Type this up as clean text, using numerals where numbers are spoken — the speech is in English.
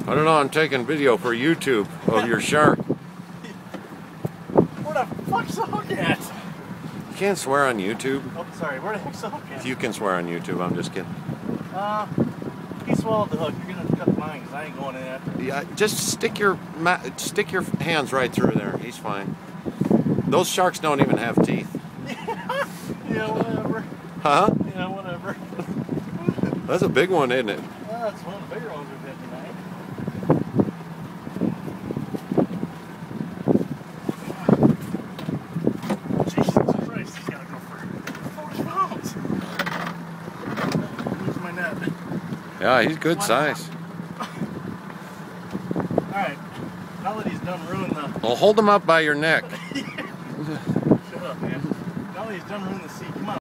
I don't know, I'm taking video for YouTube of your shark. Where the fuck's the hook at? You can't swear on YouTube. Oh, sorry, where the heck's the hook at? You can swear on YouTube, I'm just kidding. He swallowed the hook. You're gonna cut mine because I ain't going in after. Yeah, just stick your hands right through there. He's fine. Those sharks don't even have teeth. Yeah, whatever. Huh? Yeah, whatever. That's a big one, isn't it? That's one of the bigger ones we've had tonight. Jesus Christ, he's gotta go for 40 pounds. Lose my net. Yeah, he's good size. Alright, now that he's done ruining the... Well, hold him up by your neck. Shut up, man. Now that he's done ruining the sea